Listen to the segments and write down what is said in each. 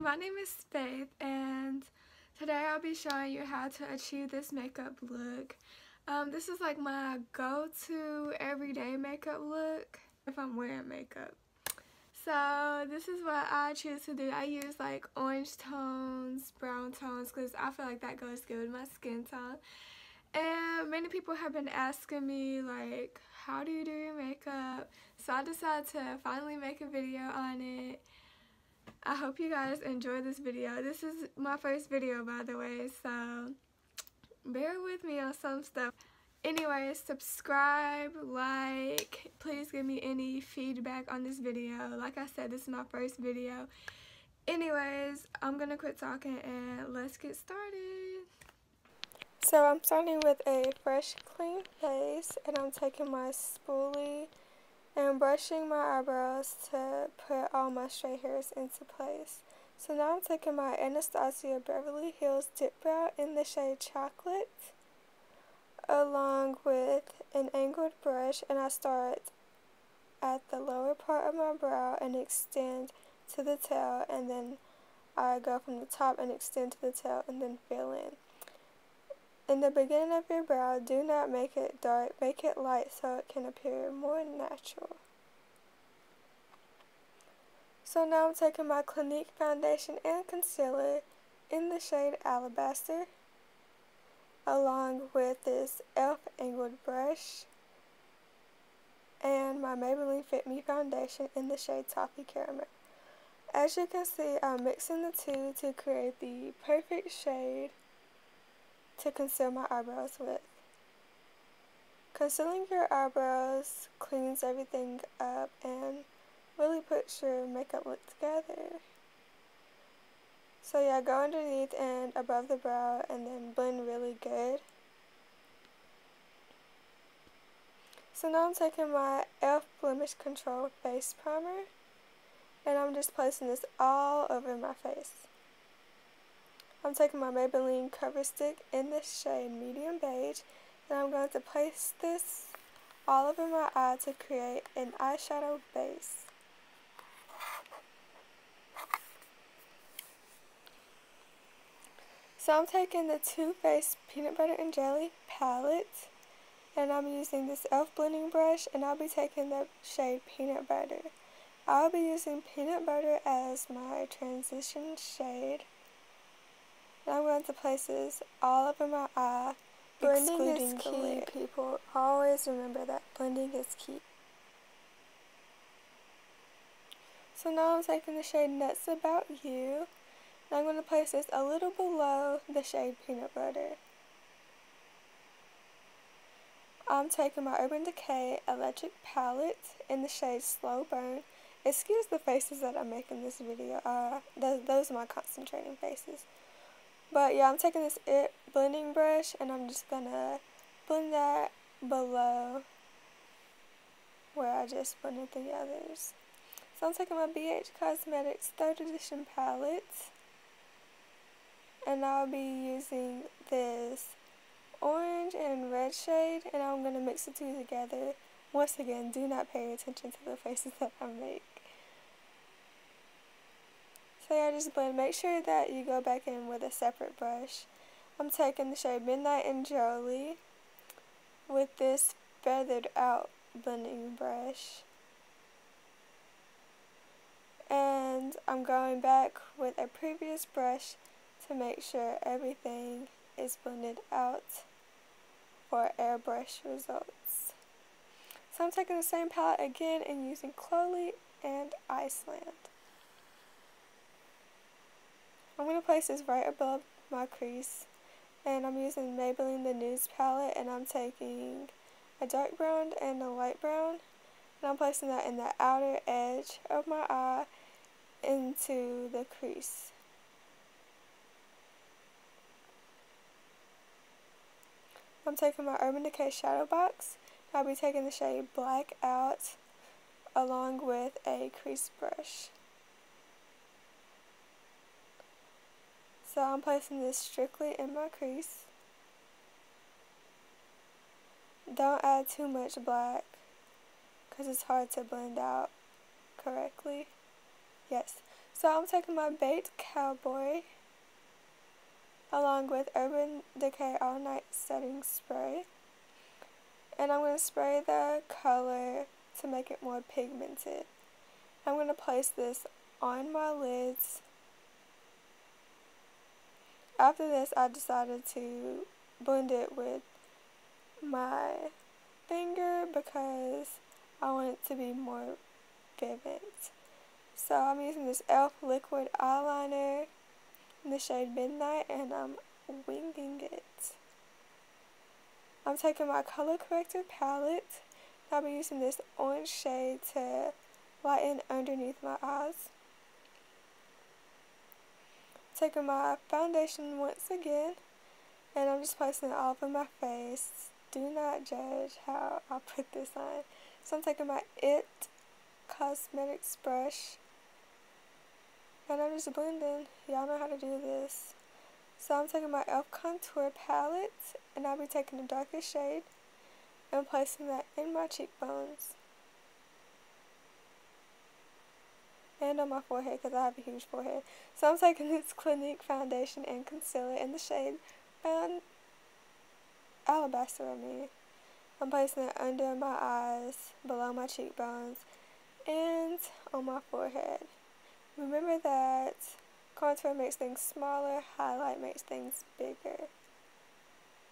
My name is Faith, and today I'll be showing you how to achieve this makeup look. This is like my go-to everyday makeup look if I'm wearing makeup. So this is what I choose to do. I use like orange tones, brown tones, because I feel like that goes good with my skin tone. And many people have been asking me like, how do you do your makeup? So I decided to finally make a video on it. I hope you guys enjoy this video. This is my first video, by the way, so bear with me on some stuff. Anyways, subscribe, like, please give me any feedback on this video. Like I said, this is my first video. Anyways, I'm gonna quit talking and let's get started. So I'm starting with a fresh, clean face, and I'm taking my spoolie and brushing my eyebrows to put all my straight hairs into place. So now I'm taking my Anastasia Beverly Hills Dipbrow in the shade Chocolate, along with an angled brush, and I start at the lower part of my brow and extend to the tail, and then I go from the top and extend to the tail and then fill in. In the beginning of your brow, do not make it dark, make it light so it can appear more natural. So now I'm taking my Clinique Foundation and Concealer in the shade Alabaster, along with this e.l.f. angled brush, and my Maybelline Fit Me Foundation in the shade Toffee Caramel. As you can see, I'm mixing the two to create the perfect shade to conceal my eyebrows with. Concealing your eyebrows cleans everything up and really puts your makeup look together. So yeah, go underneath and above the brow and then blend really good. So now I'm taking my e.l.f. Blemish Control Face Primer, and I'm just placing this all over my face. I'm taking my Maybelline Coverstick in the shade Medium Beige, and I'm going to place this all over my eye to create an eyeshadow base. So I'm taking the Too Faced Peanut Butter and Jelly palette, and I'm using this e.l.f. blending brush, and I'll be taking the shade Peanut Butter. I'll be using Peanut Butter as my transition shade. And I'm going to place this all over my eye. Blending is key, people. Always remember that blending is key. So now I'm taking the shade Nuts About You, and I'm going to place this a little below the shade Peanut Butter. I'm taking my Urban Decay Electric Palette in the shade Slow Burn. Excuse the faces that I make in this video. Those are my concentrating faces. But yeah, I'm taking this blending brush, and I'm just going to blend that below where I just blended the others. So I'm taking my BH Cosmetics 3rd Edition palette, and I'll be using this orange and red shade, and I'm going to mix the two together. Once again, do not pay attention to the faces that I make. So yeah, just blend. Make sure that you go back in with a separate brush. I'm taking the shade Midnight and Jolie with this feathered out blending brush. And I'm going back with a previous brush to make sure everything is blended out for airbrush results. So I'm taking the same palette again and using Chloe and ICELAND. I'm going to place this right above my crease, and I'm using Maybelline the Nudes palette, and I'm taking a dark brown and a light brown, and I'm placing that in the outer edge of my eye into the crease. I'm taking my Urban Decay Shadow Box. I'll be taking the shade Black Out along with a crease brush. So I'm placing this strictly in my crease. Don't add too much black because it's hard to blend out correctly. Yes. So I'm taking my Baked Cowboy along with Urban Decay All Night Setting Spray. And I'm going to spray the color to make it more pigmented. I'm going to place this on my lids. After this, I decided to blend it with my finger because I want it to be more vivid. So I'm using this e.l.f. liquid eyeliner in the shade Midnight, and I'm winging it. I'm taking my color corrector palette. I'll be using this orange shade to lighten underneath my eyes. Taking my foundation once again, and I'm just placing it all over my face. Do not judge how I put this on. So I'm taking my IT Cosmetics brush, and I'm just blending. Y'all know how to do this. So I'm taking my e.l.f. contour palette, and I'll be taking the darkest shade and placing that in my cheekbones and on my forehead because I have a huge forehead. So I'm taking this Clinique Foundation and Concealer in the shade Alabaster. I'm placing it under my eyes, below my cheekbones, and on my forehead. Remember that contour makes things smaller, highlight makes things bigger.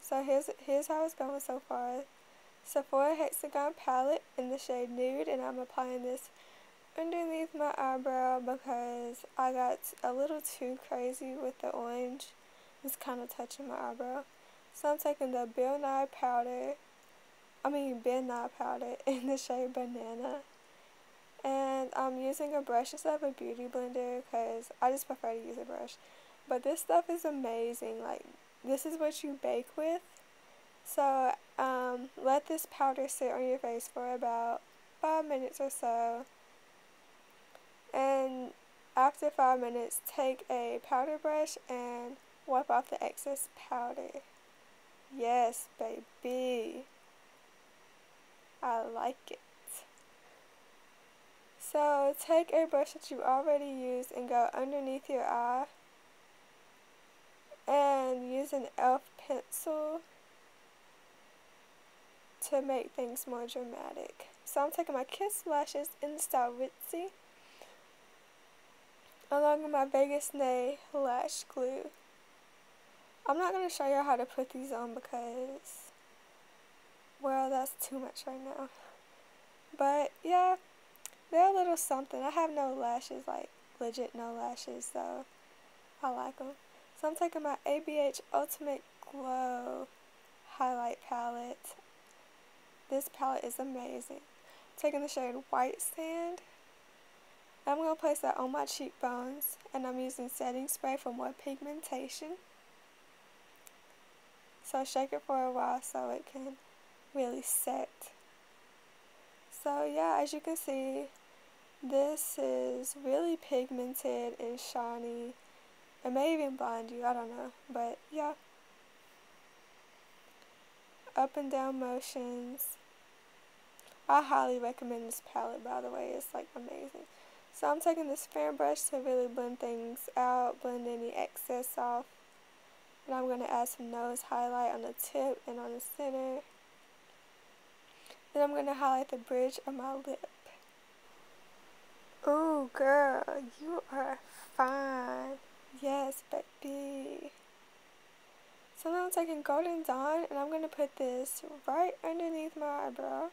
So here's how it's going so far. Sephora Hexagon palette in the shade Nude, and I'm applying this underneath my eyebrow because I got a little too crazy with the orange. It's kind of touching my eyebrow. So I'm taking the Nye Powder in the shade Banana. And I'm using a brush instead of a beauty blender because I just prefer to use a brush. But this stuff is amazing. Like, this is what you bake with. So let this powder sit on your face for about 5 minutes or so. And after 5 minutes, take a powder brush and wipe off the excess powder. Yes, baby. I like it. So take a brush that you already used and go underneath your eye and use an e.l.f. pencil to make things more dramatic. So I'm taking my Kiss lashes in the style Ritzy along with my Vegas Nay lash glue. I'm not going to show you how to put these on because, well, that's too much right now. But yeah, they're a little something. I have no lashes, like legit no lashes, so I like them. So I'm taking my ABH Ultimate Glow highlight palette. This palette is amazing. Taking the shade White Sand. I'm going to place that on my cheekbones, and I'm using setting spray for more pigmentation. So shake it for a while so it can really set. So yeah, as you can see, this is really pigmented and shiny. It may even blind you, I don't know. But yeah. Up and down motions. I highly recommend this palette, by the way. It's like amazing. So I'm taking this fan brush to really blend things out, blend any excess off. And I'm going to add some nose highlight on the tip and on the center. Then I'm going to highlight the bridge of my lip. Ooh, girl, you are fine. Yes, baby. So now I'm taking Golden Dawn, and I'm going to put this right underneath my eyebrow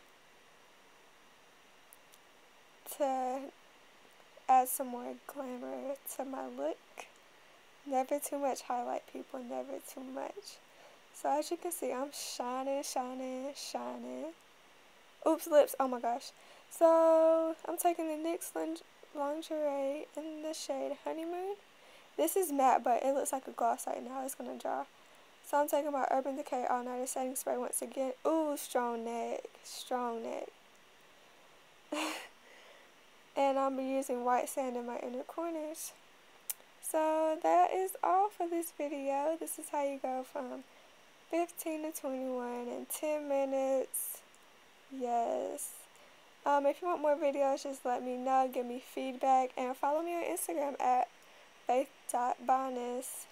to add some more glamour to my look. Never too much highlight, people, never too much. So as you can see, I'm shining, shining, shining. Oops, lips, oh my gosh. So I'm taking the Nyx Lingerie in the shade Honeymoon. This is matte, but it looks like a gloss right now. It's going to dry. So I'm taking my Urban Decay All Nighter Setting Spray once again. Ooh, strong neck, strong neck. And I'm using white sand in my inner corners. So that is all for this video. This is how you go from 15 to 21 in 10 minutes. Yes. If you want more videos, just let me know, give me feedback, and follow me on Instagram at faith.bonness.